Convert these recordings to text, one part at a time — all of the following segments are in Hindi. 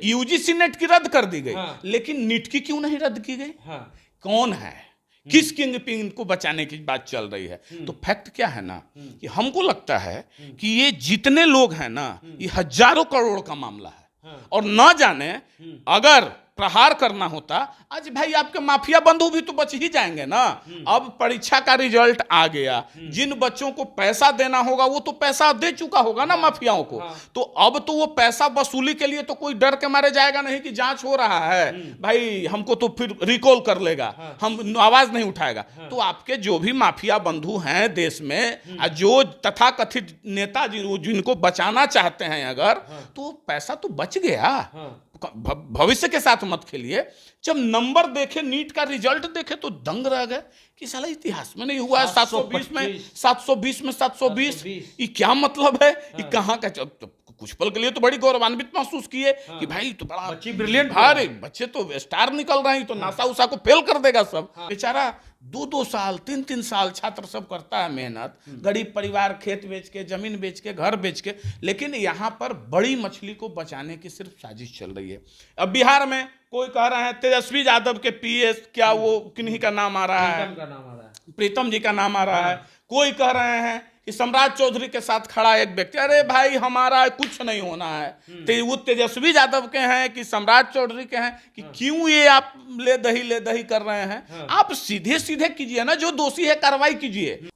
यूजीसी नेट की रद्द कर दी गई। हाँ। लेकिन नीट की क्यों नहीं रद्द की गई? हाँ। कौन है, किस किंग पिंग को बचाने की बात चल रही है? तो फैक्ट क्या है ना कि हमको लगता है कि ये जितने लोग हैं ना, ये हजारों करोड़ का मामला है। और ना जाने अगर प्रहार करना होता, आज भाई आपके माफिया बंधु भी तो बच ही जाएंगे ना। अब परीक्षा का रिजल्ट आ गया, जिन बच्चों को पैसा देना होगा वो तो पैसा दे चुका होगा ना माफियाओं को। तो अब तो वो पैसा वसूली के लिए तो कोई डर के मारे जाएगा नहीं कि जांच हो रहा है भाई, हमको तो फिर रिकॉल कर लेगा, हम आवाज नहीं उठाएगा। तो आपके जो भी माफिया बंधु हैं देश में, जो तथाकथित नेता जिनको बचाना चाहते हैं अगर, तो पैसा तो बच गया। भविष्य के साथ मत खेलिए। जब नंबर देखे, नीट का रिजल्ट देखे तो दंग रह गए कि साला इतिहास में नहीं हुआ है। 720 में 720 ये क्या मतलब है? ये कहाँ का? कुछ पल के लिए तो बड़ी गौरवान्वित महसूस किए कि भाई तो बड़ा ब्रिलियंट, भारी बच्चे तो स्टार निकल रहे हैं, तो नासा उसा को फेल कर देगा सब। बेचारा 2-2 साल 3-3 साल छात्र सब करता है मेहनत, गरीब परिवार खेत बेच के, जमीन बेच के, घर बेच के, लेकिन यहाँ पर बड़ी मछली को बचाने की सिर्फ साजिश चल रही है। अब बिहार में कोई कह रहे हैं तेजस्वी यादव के पीएस, क्या वो किन्हीं का नाम आ रहा है, प्रीतम जी का नाम आ रहा है। कोई कह रहे हैं कि सम्राट चौधरी के साथ खड़ा एक व्यक्ति, अरे भाई हमारा कुछ नहीं होना है। तो वो तेजस्वी यादव के हैं कि सम्राट चौधरी के हैं कि क्यों ये आप ले दही कर रहे हैं? आप सीधे सीधे कीजिए ना, जो दोषी है कार्रवाई कीजिए।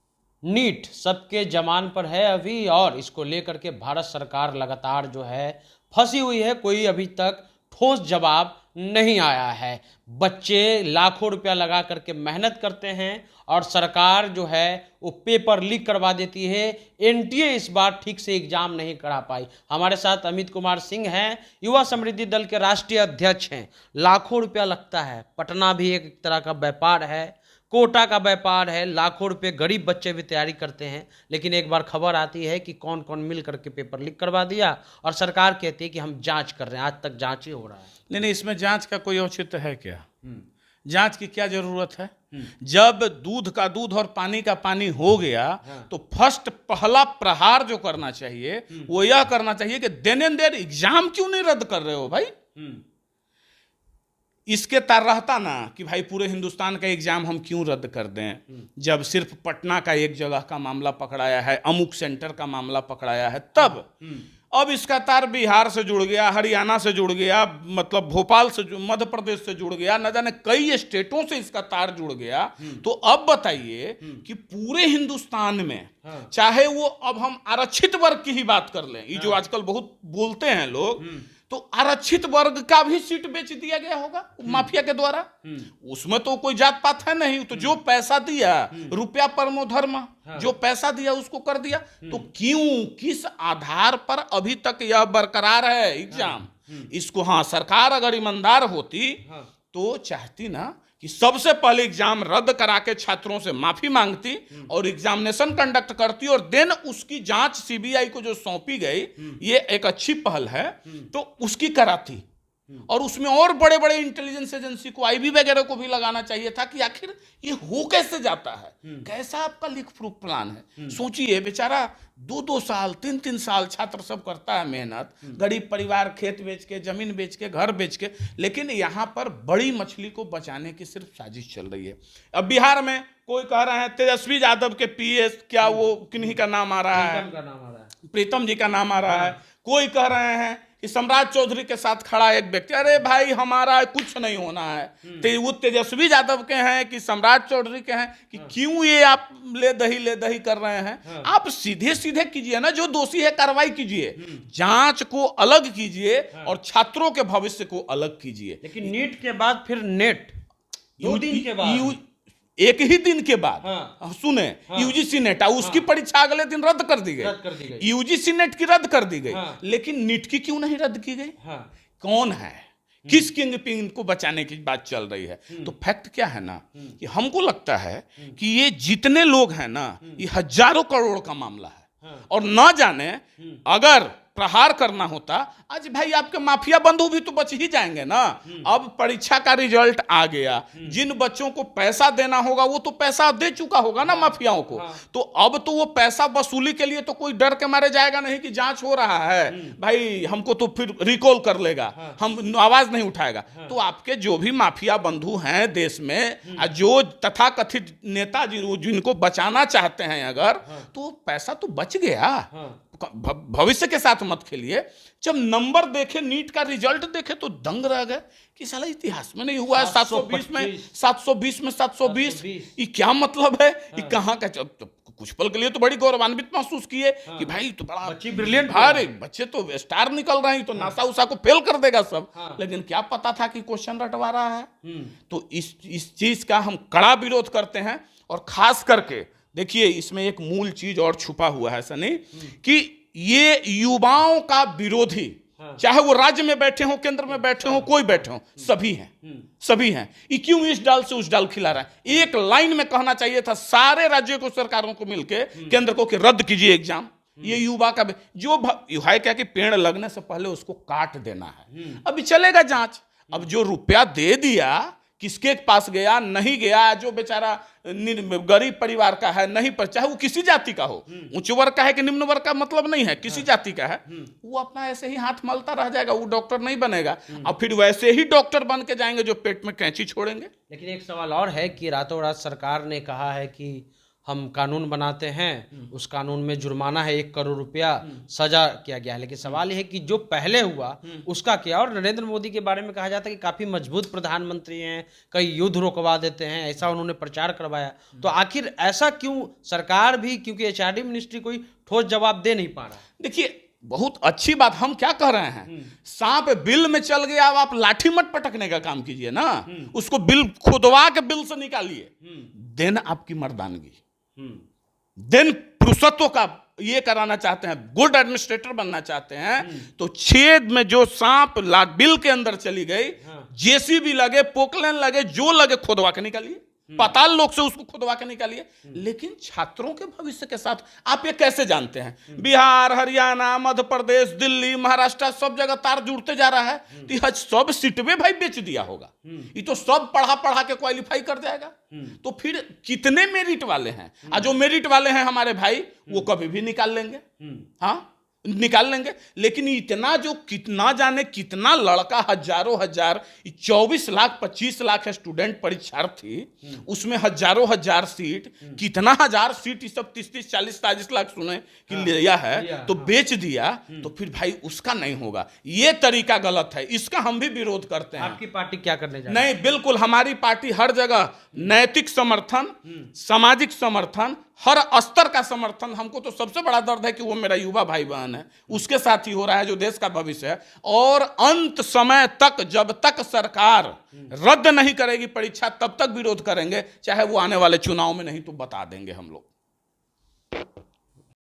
नीट सबके जमान पर है अभी, और इसको लेकर के भारत सरकार लगातार जो है फंसी हुई है। कोई अभी तक ठोस जवाब नहीं आया है। बच्चे लाखों रुपया लगा करके मेहनत करते हैं और सरकार जो है वो पेपर लीक करवा देती है। एनटीए इस बार ठीक से एग्जाम नहीं करा पाई। हमारे साथ अमित कुमार सिंह हैं, युवा समृद्धि दल के राष्ट्रीय अध्यक्ष हैं। लाखों रुपया लगता है, पटना भी एक तरह का व्यापार है, कोटा का व्यापार है, लाखों रुपए गरीब बच्चे भी तैयारी करते हैं। लेकिन एक बार खबर आती है कि कौन कौन मिल करके पेपर लीक करवा दिया और सरकार कहती है कि हम जांच कर रहे हैं। आज तक जांच ही हो रहा है। नहीं, इसमें जांच का कोई औचित्य है क्या? जांच की क्या जरूरत है? जब दूध का दूध और पानी का पानी हो गया, तो फर्स्ट पहला प्रहार जो करना चाहिए वो यह करना चाहिए कि देन देर एग्जाम क्यों नहीं रद्द कर रहे हो भाई? इसके तार रहता ना कि भाई पूरे हिंदुस्तान का एग्जाम हम क्यों रद्द कर दें, जब सिर्फ पटना का एक जगह का मामला पकड़ाया है, अमुक सेंटर का मामला पकड़ाया है, तब अब इसका तार बिहार से जुड़ गया, हरियाणा से जुड़ गया, मतलब भोपाल से, मध्य प्रदेश से जुड़ गया, न जाने कई स्टेटों से इसका तार जुड़ गया। तो अब बताइए कि पूरे हिंदुस्तान में, चाहे वो अब हम आरक्षित वर्ग की ही बात कर लें, ये जो आजकल बहुत बोलते हैं लोग, तो आरक्षित वर्ग का भी सीट बेच दिया गया होगा माफिया के द्वारा। उसमें तो कोई जात पात है नहीं, तो जो पैसा दिया, रुपया परमो धर्म, जो पैसा दिया उसको कर दिया। तो क्यों, किस आधार पर अभी तक यह बरकरार है एग्जाम? इसको, हाँ, सरकार अगर ईमानदार होती तो चाहती ना कि सबसे पहले एग्जाम रद्द करा के छात्रों से माफी मांगती और एग्जामिनेशन कंडक्ट करती, और देन उसकी जांच सीबीआई को जो सौंपी गई, ये एक अच्छी पहल है, तो उसकी कराती। और उसमें और बड़े बड़े इंटेलिजेंस एजेंसी को, आईबी वगैरह को भी लगाना चाहिए था कि आखिर ये हो कैसे जाता है, कैसा आपका लीक प्रूफ प्लान है। सोचिए, बेचारा 2-2 साल 3-3 साल छात्र सब करता है मेहनत, गरीब परिवार खेत बेच के, जमीन बेच के, घर बेच के, लेकिन यहाँ पर बड़ी मछली को बचाने की सिर्फ साजिश चल रही है। अब बिहार में कोई कह रहे हैं तेजस्वी यादव के पीएस, क्या वो किन्हीं का नाम आ रहा है, प्रीतम जी का नाम आ रहा है। कोई कह रहे हैं कि सम्राट चौधरी के साथ खड़ा एक व्यक्ति, अरे भाई हमारा कुछ नहीं होना है। तो वो तेजस्वी यादव के हैं कि सम्राट चौधरी के हैं कि क्यों ये आप ले दही कर रहे हैं? आप सीधे सीधे कीजिए ना, जो दोषी है कार्रवाई कीजिए, जांच को अलग कीजिए और छात्रों के भविष्य को अलग कीजिए। लेकिन नीट के बाद फिर नेट 2 दिन के बाद, एक ही दिन के बाद, सुने, यूजीसी नेट, उसकी परीक्षा अगले दिन रद्द कर दी गई। यूजीसी नेट की रद्द कर दी गई, लेकिन नीट की क्यों नहीं रद्द की गई? कौन है, किस किंग पिंग को बचाने की बात चल रही है? तो फैक्ट क्या है ना कि हमको लगता है कि ये जितने लोग हैं ना, ये हजारों करोड़ का मामला है। और ना जाने अगर प्रहार करना होता, आज भाई आपके माफिया बंधु भी तो बच ही जाएंगे ना। अब परीक्षा का रिजल्ट आ गया, जिन बच्चों को पैसा देना होगा वो तो पैसा दे चुका होगा ना माफियाओं को, तो अब तो वो पैसा वसूली के लिए तो कोई डर के मारे जाएगा नहीं कि जांच हो रहा है भाई हमको तो फिर रिकॉल कर लेगा, हम आवाज नहीं उठाएगा। तो आपके जो भी माफिया बंधु हैं देश में, जो तथाकथित नेता जिनको बचाना चाहते हैं अगर, तो पैसा तो बच गया। भविष्य के साथ मत खेलिए। जब नंबर देखे, नीट का रिजल्ट देखे तो दंग रह गए कि साला इतिहास में नहीं हुआ है 720 में 720 ये क्या मतलब है, ये कहाँ का। कुछ पल के लिए तो बड़ी गौरवान्वित महसूस किए कि भाई तो बड़ा बच्चे ब्रिलियंट, अरे बच्चे तो स्टार निकल रहे हैं, तो नासा उसा को फेल कर देगा सब। लेकिन क्या पता था कि क्वेश्चन रटवा रहा है। तो इस चीज का हम कड़ा विरोध करते हैं। और खास करके देखिए इसमें एक मूल चीज और छुपा हुआ है सनी, कि ये युवाओं का विरोधी, चाहे वो राज्य में बैठे हो, केंद्र में बैठे हो, कोई बैठे हो, सभी हैं। ये क्यों इस डाल से उस डाल खिला रहा है। एक लाइन में कहना चाहिए था सारे राज्यों को, सरकारों को मिलके, केंद्र को, कि रद्द कीजिए एग्जाम। ये युवा का जो है क्या कि पेड़ लगने से पहले उसको काट देना है। अभी चलेगा जांच। अब जो रुपया दे दिया किसके पास गया, नहीं गया, जो बेचारा गरीब परिवार का है, नहीं पर, चाहे वो किसी जाति का हो, उच्च वर्ग का है कि निम्न वर्ग का मतलब नहीं है, किसी जाति का है, वो अपना ऐसे ही हाथ मलता रह जाएगा, वो डॉक्टर नहीं बनेगा। और फिर वैसे ही डॉक्टर बन के जाएंगे जो पेट में कैंची छोड़ेंगे। लेकिन एक सवाल और है कि रातों रात सरकार ने कहा है कि हम कानून बनाते हैं, उस कानून में जुर्माना है 1 करोड़ रुपया, सजा किया गया है। लेकिन सवाल यह है कि जो पहले हुआ उसका क्या। और नरेंद्र मोदी के बारे में कहा जाता है कि काफी मजबूत प्रधानमंत्री हैं, कई युद्ध रोकवा देते हैं, ऐसा उन्होंने प्रचार करवाया। तो आखिर ऐसा क्यों सरकार भी, क्योंकि एचआरडी मिनिस्ट्री कोई ठोस जवाब दे नहीं पा रहा। देखिए बहुत अच्छी बात, हम क्या कह रहे हैं, सांप बिल में चल गया, अब आप लाठी मत पटकने का काम कीजिए ना, उसको बिल खुदवा के बिल से निकालिए। देन आपकी मर्दानगी, दिन पुरुषत्व का ये कराना चाहते हैं, गुड एडमिनिस्ट्रेटर बनना चाहते हैं, तो छेद में जो सांप बिल के अंदर चली गई, जेसीबी लगे, पोकलेन लगे, जो लगे, खुदवा के निकालिए, पाताल लोक से उसको खुदवा के निकालिए। लेकिन छात्रों के भविष्य के साथ आप ये कैसे जानते हैं। बिहार, हरियाणा, मध्य प्रदेश, दिल्ली, महाराष्ट्र, सब जगह तार जुड़ते जा रहा है, तो सब सीटें भाई बेच दिया होगा। ये तो सब पढ़ा के क्वालिफाई कर जाएगा। तो फिर कितने मेरिट वाले हैं, और जो मेरिट वाले हैं हमारे भाई, वो कभी भी निकाल लेंगे, हाँ निकाल लेंगे। लेकिन इतना जो कितना जाने कितना लड़का, हजारों हजार, 24 लाख 25 लाख स्टूडेंट परीक्षार्थी, उसमें हजारों हजार सीट, कितना हजार सीट, ये सब 30 40 40 लाख सुने कि लिया है, तो बेच दिया। तो फिर भाई उसका नहीं होगा, ये तरीका गलत है, इसका हम भी विरोध करते हैं। आपकी पार्टी क्या करने जा रही है? नहीं, बिल्कुल हमारी पार्टी हर जगह नैतिक समर्थन, सामाजिक समर्थन, हर स्तर का समर्थन। हमको तो सबसे बड़ा दर्द है कि वो मेरा युवा भाई बहन है, उसके साथ ही हो रहा है, जो देश का भविष्य है। और अंत समय तक, जब तक सरकार रद्द नहीं करेगी परीक्षा, तब तक विरोध करेंगे, चाहे वो आने वाले चुनाव में नहीं तो बता देंगे हम लोग।